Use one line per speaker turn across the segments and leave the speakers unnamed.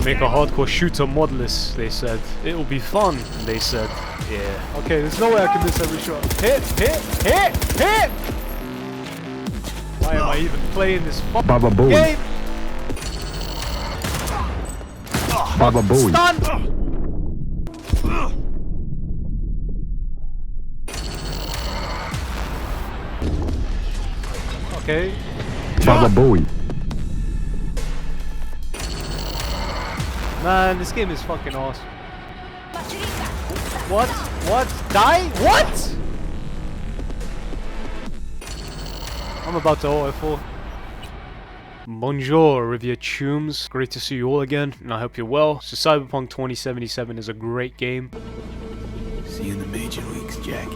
Make a hardcore shooter modless, they said. It will be fun, they said. Yeah.
Okay, there's no way I can miss every shot. Hit! Why am I even playing this
Baba Booey.
game?
Baba Booey.
Stun! Okay.
Baba Booey.
Man, this game is fucking awesome.
What? What? Die? What?
I'm about to auto-fall. Bonjour, Riviera Chums. Great to see you all again, and I hope you're well. So Cyberpunk 2077 is a great game.
See you in the major leagues, Jack.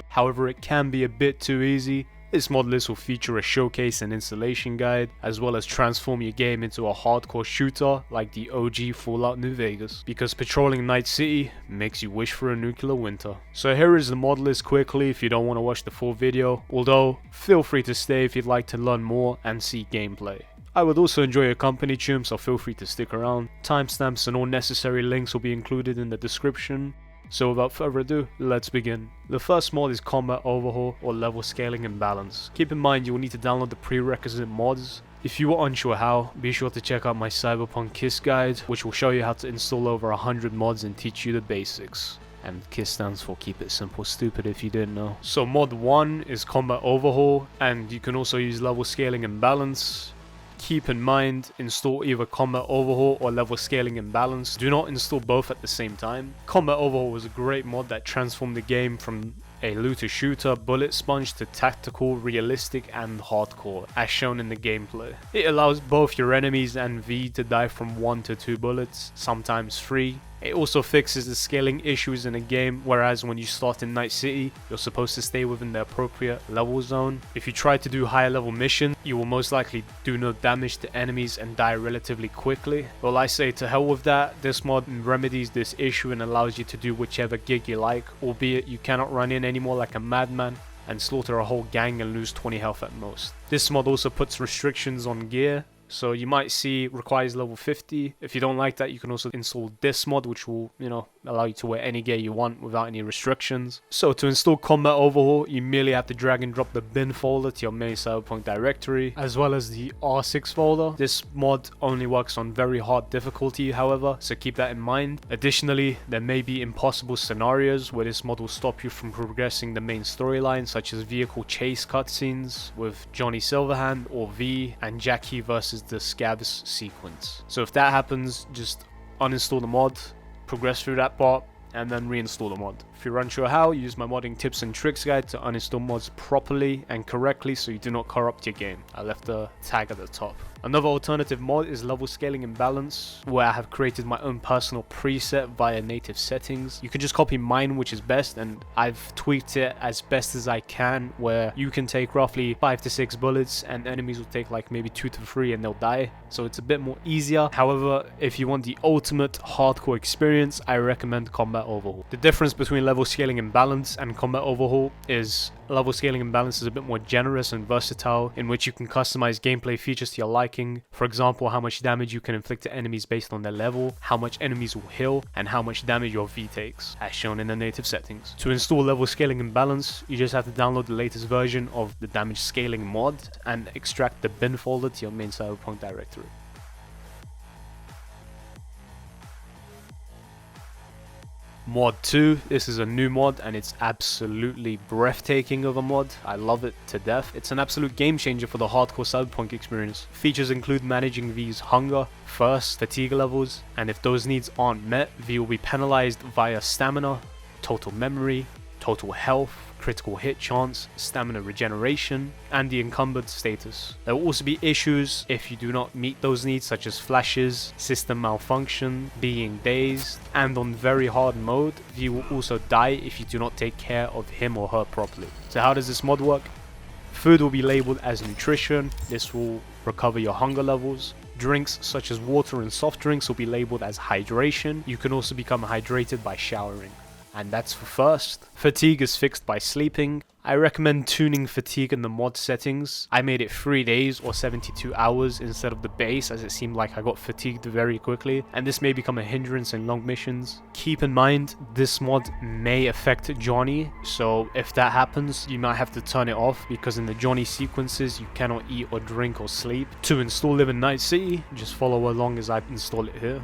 However, it can be a bit too easy. This mod list will feature a showcase and installation guide, as well as transform your game into a hardcore shooter like the OG Fallout New Vegas, because patrolling Night City makes you wish for a nuclear winter. So here is the mod list quickly if you don't want to watch the full video, although feel free to stay if you'd like to learn more and see gameplay. I would also enjoy your company, Chum, so feel free to stick around. Timestamps and all necessary links will be included in the description. So without further ado, let's begin. The first mod is Combat Overhaul, or Level Scaling and Balance. Keep in mind you will need to download the prerequisite mods. If you are unsure how, be sure to check out my Cyberpunk KISS guide, which will show you how to install over 100 mods and teach you the basics. And KISS stands for Keep It Simple Stupid if you didn't know. So mod 1 is Combat Overhaul, and you can also use Level Scaling and Balance. Keep in mind, install either Combat Overhaul or Level Scaling and Balance. Do not install both at the same time. Combat Overhaul was a great mod that transformed the game from a looter shooter, bullet sponge to tactical, realistic and hardcore, as shown in the gameplay. It allows both your enemies and V to die from 1 to 2 bullets, sometimes 3. It also fixes the scaling issues in a game, whereas when you start in Night City, you're supposed to stay within the appropriate level zone. If you try to do higher level mission, you will most likely do no damage to enemies and die relatively quickly. Well, I say to hell with that. This mod remedies this issue and allows you to do whichever gig you like, albeit you cannot run in anymore like a madman and slaughter a whole gang and lose 20 health at most. This mod also puts restrictions on gear. So you might see requires level 50. If you don't like that, you can also install this mod, which will, allow you to wear any gear you want without any restrictions. So to install Combat Overhaul, you merely have to drag and drop the bin folder to your main Cyberpunk directory, as well as the R6 folder. This mod only works on very hard difficulty, however, so keep that in mind. Additionally, there may be impossible scenarios where this mod will stop you from progressing the main storyline, such as vehicle chase cutscenes with Johnny Silverhand or V and Jackie versus the Scabs sequence. So if that happens, just uninstall the mod, progress through that part, and then reinstall the mod. If you're unsure how, use my modding tips and tricks guide to uninstall mods properly and correctly so you do not corrupt your game. I left the tag at the top. Another alternative mod is Level Scaling and Balance, where I have created my own personal preset via native settings. You can just copy mine, which is best, and I've tweaked it as best as I can, where you can take roughly 5 to 6 bullets and enemies will take like maybe 2 to 3 and they'll die. So it's a bit more easier. However, if you want the ultimate hardcore experience, I recommend Combat Overhaul. The difference between Level Scaling and Balance and Combat Overhaul is Level Scaling and Balance is a bit more generous and versatile, in which you can customize gameplay features to your liking. For example, how much damage you can inflict to enemies based on their level, how much enemies will heal, and how much damage your V takes, as shown in the native settings. To install Level Scaling and Balance, you just have to download the latest version of the damage scaling mod and extract the bin folder to your main Cyberpunk directory. Mod 2, this is a new mod and it's absolutely breathtaking of a mod. I love it to death. It's an absolute game changer for the hardcore Cyberpunk experience. Features include managing V's hunger, thirst, fatigue levels, and if those needs aren't met, V will be penalized via stamina, total memory, total health, critical hit chance, stamina regeneration, and the encumbered status. There will also be issues if you do not meet those needs, such as flashes, system malfunction, being dazed, and on very hard mode, V will also die if you do not take care of him or her properly. So how does this mod work? Food will be labeled as nutrition. This will recover your hunger levels. Drinks such as water and soft drinks will be labeled as hydration. You can also become hydrated by showering. and that's for first. Fatigue is fixed by sleeping. I recommend tuning fatigue in the mod settings. I made it 3 days or 72 hours instead of the base, as it seemed like I got fatigued very quickly, and this may become a hindrance in long missions. Keep in mind, this mod may affect Johnny, so if that happens, you might have to turn it off, because in the Johnny sequences, you cannot eat or drink or sleep. To install Live in Nightcity, just follow along as I install it here.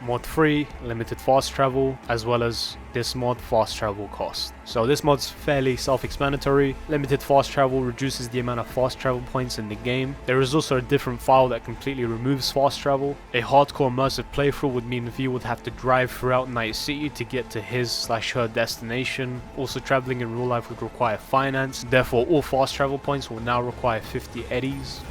Mod 3, limited fast travel, as well as this mod, fast travel cost. So this mod's fairly self-explanatory. Limited fast travel reduces the amount of fast travel points in the game. There is also a different file that completely removes fast travel. A hardcore immersive playthrough would mean V would have to drive throughout Nightcity to get to his/her destination. Also, traveling in real life would require finance. Therefore, all fast travel points will now require 50 eddies.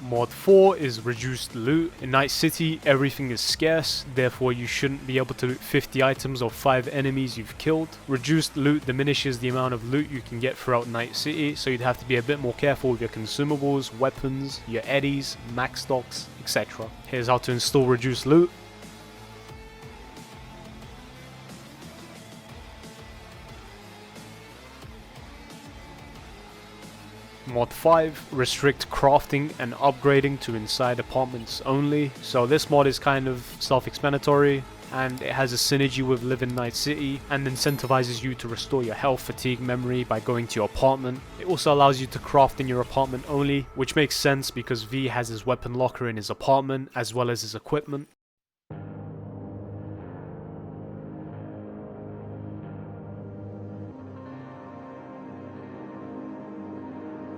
Mod 4 is reduced loot. In Nightcity, everything is scarce, therefore you shouldn't be able to loot 50 items or 5 enemies you've killed. Reduced loot diminishes the amount of loot you can get throughout Nightcity, so you'd have to be a bit more careful with your consumables, weapons, your eddies, max stocks, etc. Here's how to install reduced loot. Mod 5, restrict crafting and upgrading to inside apartments only. So this mod is kind of self-explanatory, and it has a synergy with Live in Nightcity and incentivizes you to restore your health, fatigue, memory by going to your apartment. It also allows you to craft in your apartment only, which makes sense because V has his weapon locker in his apartment as well as his equipment.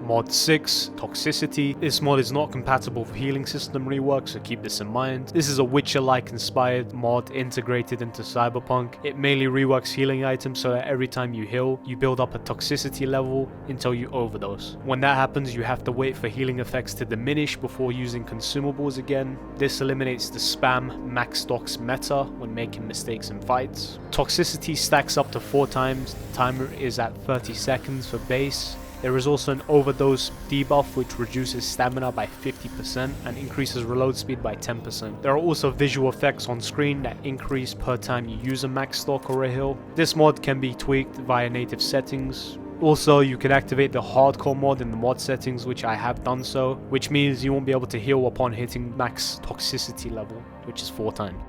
Mod 6, Toxicity. This mod is not compatible with healing system rework, so keep this in mind. This is a Witcher-like inspired mod integrated into Cyberpunk. It mainly reworks healing items so that every time you heal, you build up a toxicity level until you overdose. When that happens, you have to wait for healing effects to diminish before using consumables again. This eliminates the spam max stocks meta when making mistakes in fights. Toxicity stacks up to 4 times. The timer is at 30 seconds for base. There is also an overdose debuff which reduces stamina by 50% and increases reload speed by 10%. There are also visual effects on screen that increase per time you use a max stock or a heal. This mod can be tweaked via native settings. Also, you can activate the hardcore mod in the mod settings, which I have done so, which means you won't be able to heal upon hitting max toxicity level, which is 4 times.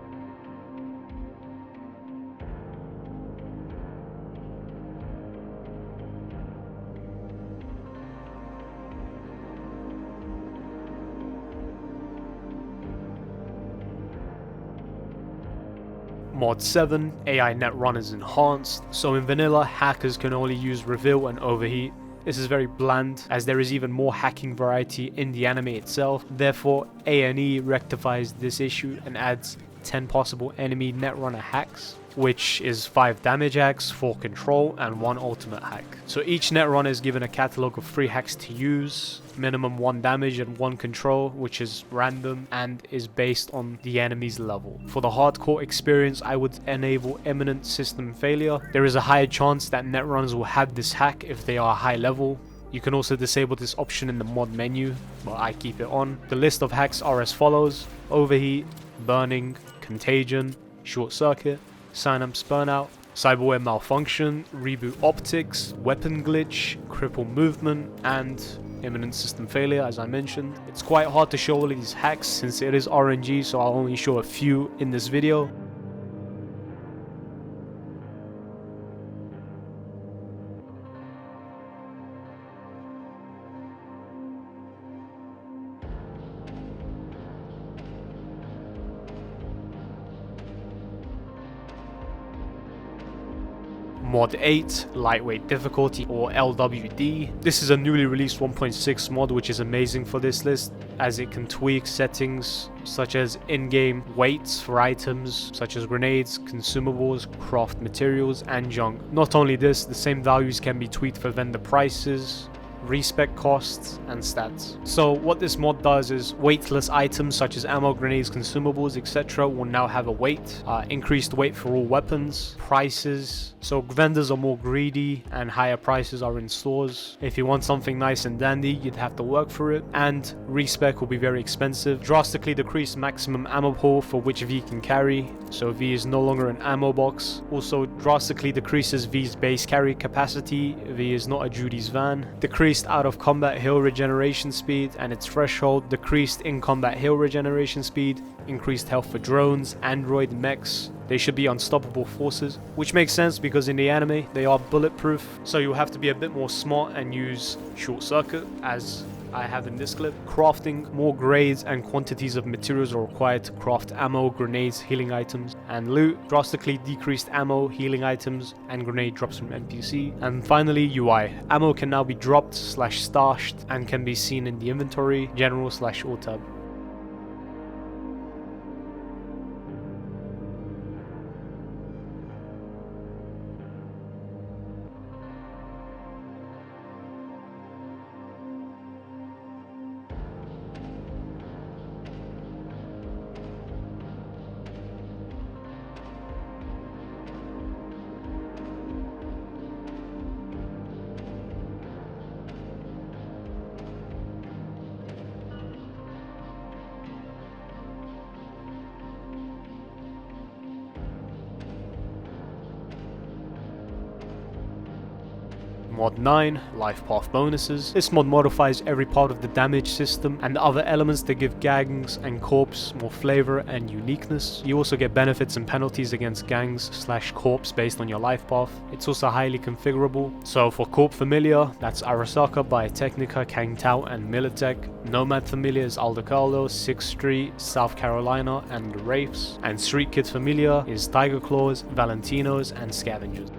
Mod 7, AI Netrun is enhanced, so in vanilla, hackers can only use reveal and overheat. This is very bland, as there is even more hacking variety in the anime itself. Therefore, A&E rectifies this issue and adds 10 possible enemy netrunner hacks, which is 5 damage hacks, 4 control, and 1 ultimate hack. So each netrunner is given a catalog of 3 hacks to use, minimum 1 damage and 1 control, which is random and is based on the enemy's level. For the hardcore experience, I would enable imminent system failure. There is a higher chance that netrunners will have this hack if they are high level. You can also disable this option in the mod menu, but I keep it on. The list of hacks are as follows: overheat, burning, contagion, short circuit, synapse burnout, cyberware malfunction, reboot optics, weapon glitch, cripple movement, and imminent system failure, as I mentioned. It's quite hard to show all of these hacks since it is RNG, so I'll only show a few in this video. Mod 8, lightweight difficulty, or LWD. This is a newly released 1.6 mod which is amazing for this list, as it can tweak settings such as in-game weights for items such as grenades, consumables, craft materials, and junk. Not only this, the same values can be tweaked for vendor prices, respec costs, and stats. So what this mod does is weightless items such as ammo, grenades, consumables, etc. will now have a weight, increased weight for all weapons, prices, so vendors are more greedy and higher prices are in stores. If you want something nice and dandy, you'd have to work for it, and respec will be very expensive. Drastically decreased maximum ammo pool for which V can carry, so V is no longer an ammo box. Also drastically decreases V's base carry capacity. V is not a Judy's van. Decreased out of combat heal regeneration speed and its threshold. Decreased in combat heal regeneration speed. Increased health for drones, android, mechs. They should be unstoppable forces, which makes sense because in the anime they are bulletproof, so you'll have to be a bit more smart and use short circuit, as I have in this clip. Crafting, more grades and quantities of materials are required to craft ammo, grenades, healing items, and loot. Drastically decreased ammo, healing items, and grenade drops from NPC. And finally, UI. Ammo can now be dropped / stashed and can be seen in the inventory, general / all tab. Mod 9, Lifepath bonuses. This mod modifies every part of the damage system and other elements that give gangs and corps more flavor and uniqueness. You also get benefits and penalties against gangs / corps based on your life path. It's also highly configurable. So for Corp Familiar, that's Arasaka by Technica, Kang Tao, and Militech. Nomad Familiar is Aldecaldo, 6th Street, South Carolina, and the Wraiths. And Street Kid Familiar is Tiger Claws, Valentinos, and Scavengers.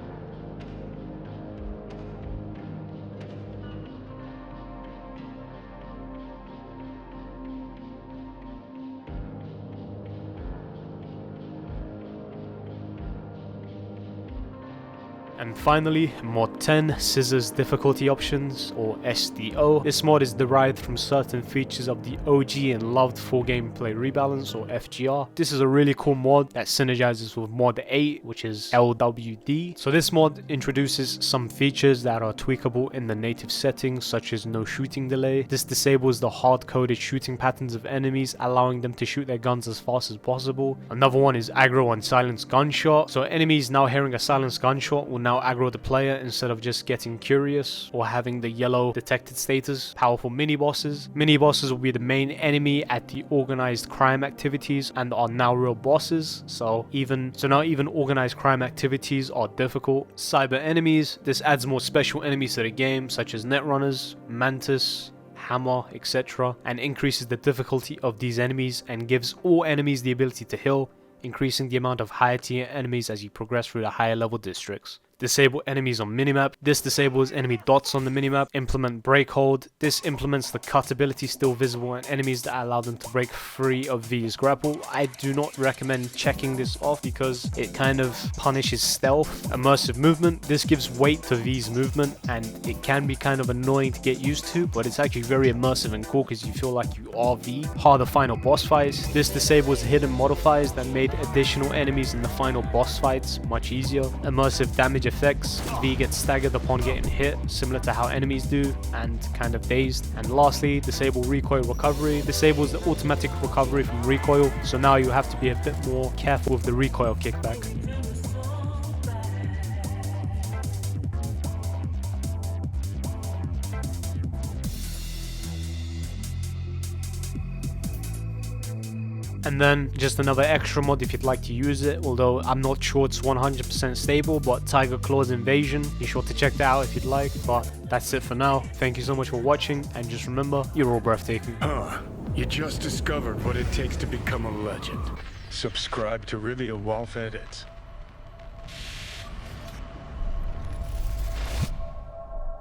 And finally, Mod 10, Scissors Difficulty Options, or SDO. This mod is derived from certain features of the OG and loved full gameplay rebalance, or FGR. This is a really cool mod that synergizes with Mod 8, which is LWD. So this mod introduces some features that are tweakable in the native settings, such as no shooting delay. This disables the hard-coded shooting patterns of enemies, allowing them to shoot their guns as fast as possible. Another one is aggro and silenced gunshot. So enemies now hearing a silenced gunshot will now aggro the player instead of just getting curious or having the yellow detected status. Powerful mini bosses. Mini bosses will be the main enemy at the organized crime activities and are now real bosses. So now even organized crime activities are difficult. Cyber enemies. This adds more special enemies to the game, such as netrunners, mantis, hammer, etc., and increases the difficulty of these enemies and gives all enemies the ability to heal, increasing the amount of higher tier enemies as you progress through the higher level districts. Disable enemies on minimap. This disables enemy dots on the minimap. Implement break hold. This implements the cut ability still visible on enemies that allow them to break free of V's grapple. I do not recommend checking this off because it kind of punishes stealth. Immersive movement. This gives weight to V's movement and it can be kind of annoying to get used to, but it's actually very immersive and cool because you feel like you are V. Harder final boss fights. This disables hidden modifiers that made additional enemies in the final boss fights much easier. Immersive damage effects. V gets staggered upon getting hit, similar to how enemies do, and kind of dazed. And lastly, disable recoil recovery. Disables the automatic recovery from recoil, so now you have to be a bit more careful with the recoil kickback. And then just another extra mod if you'd like to use it, although I'm not sure it's 100% stable, but Tiger Claws Invasion. Be sure to check that out if you'd like, but that's it for now. Thank you so much for watching, and just remember, you're all breathtaking.
You just discovered what it takes to become a legend. Subscribe to Reveal Wolf Edits.